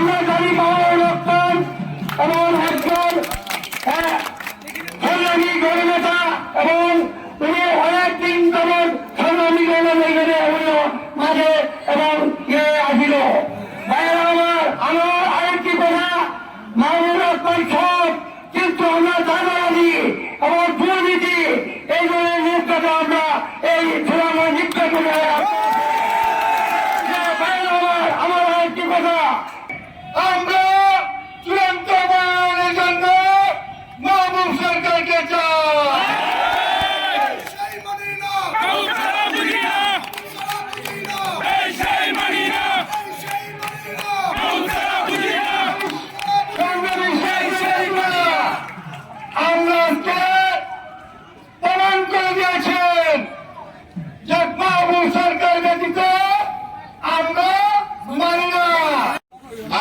আমরা জানি বাবার রক্তন এবং একজন সংগ্রামী গণনেতা এবং উনি অনেকদিন যেমন সংগ্রামী গণনেতা মাঝে এবং আসিল। ভাইয়েরা আমার আরেকটি কথা, মাহবুব রহমান সব কিন্তু আমরা চাঁদাবাজি এবং দুর্নীতি এই ধরনের নির্যাতন আমরা এই সুনামের নির্যাতন আমার আরেকটি কথা, আমরা চূড়ান্ত উন্নয়নের জন্য মাহবুব সরকারকে চাই। আমরা প্রমাণ করে দিয়েছেন যে মাহবুব সরকার ব্যতীত আমরা মানি না।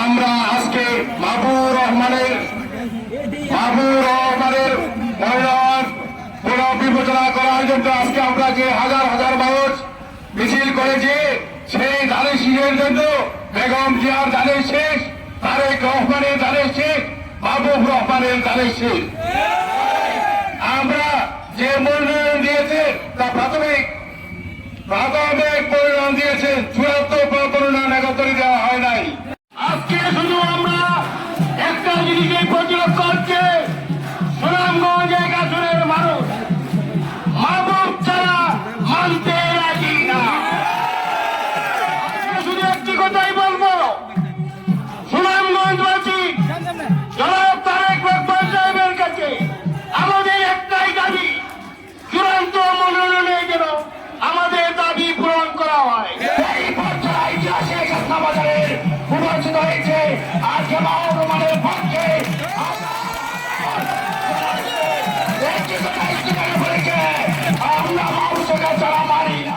আমরা আজকে মাহবুব রহমানের মহিলার পুনর্বিবেচনা করার জন্য আজকে আমরা যে হাজার হাজার মানুষ মিছিল করেছি, সেই ধানের শীষের জন্য বেগম জিয়ার ধানের শেষ, তারেক রহমানের ধানের শেষ, মাহবুব রহমানের ধানের শেষ। আমরা যে মূল্যায়ন দিয়েছে তা প্রাথমিক পরিণাম দিয়েছে, চূড়ান্ত পরিণাম একত্রে দেওয়া হয় নাই। আজকে শুধু আমরা একটা জিনিসের প্রতিরোধ করছে, সুনামগঞ্জ একাত্তরের মানুষ মাহবুব ছাড়া মানতে রাজি না। শুধু একটি কথাই বলবো, সুনামগঞ্জবাসী জনাব তারেক রহমান সাহেবের কাছে আমাদের একটাই দাবি, চূড়ান্ত মনোনয়নে যেন আমাদের দাবি পূরণ করা হয়। এই পর্যায়ে ঐতিহাসিক ঘটনাবাজারের প্রবাচিত হয়েছে আজকে মাহবুব রহমানের পক্ষে আমরা মাহবুব সরকার ছাড়া মানি না।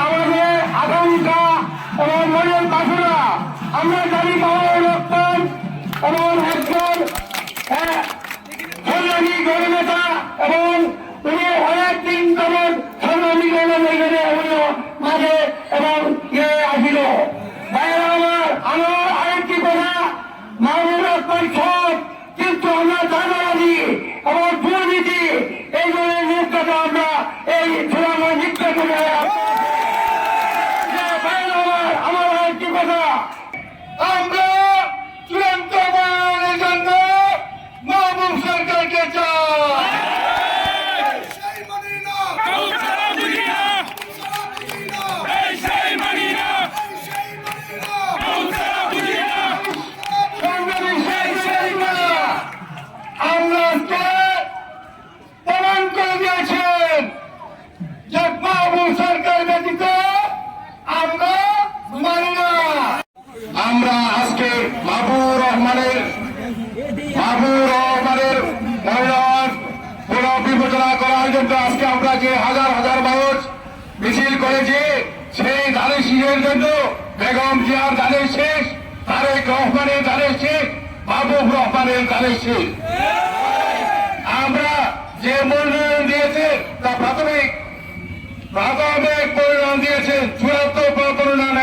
আমাদের আকাঙ্ক্ষা এবং মনের বাসনা, আমরা জানি বাবার রক্তন এবং একজন সংগ্রামী গণনেতা এবং উনি অনেকদিন যেমন সংগ্রামী গণনেতা মাঝে এবং আসিল। ভাইয়েরা আমার আরেকটি কথা, মাহবুব রহমান সব কিন্তু আমরা চাঁদাবাজি এবং দুর্নীতি এই ধরনের নির্যাতন আমরা এই সুনামের নির্যাতন আমার আরেকটি কথা, আমরা চূড়ান্ত উন্নয়নের জন্য মাহবুব সরকারকে চাই। আমরা প্রমাণ করে দিয়েছেন যে মাহবুব সরকার ব্যতীত আমরা মানি না। আমরা আজকে মাহবুব রহমানের মহিলার পুনর্বিবেচনা করার জন্য আজকে আমরা যে হাজার হাজার মানুষ মিছিল করেছি, সেই ধানের শীষের জন্য বেগম জিয়ার ধানের শেষ, তারেক রহমানের ধানের শেষ, মাহবুব রহমানের ধানের শেষ। আমরা যে মূল্যায়ন দিয়েছে তা প্রাথমিক পরিণাম দিয়েছে, চূড়ান্ত পরিণাম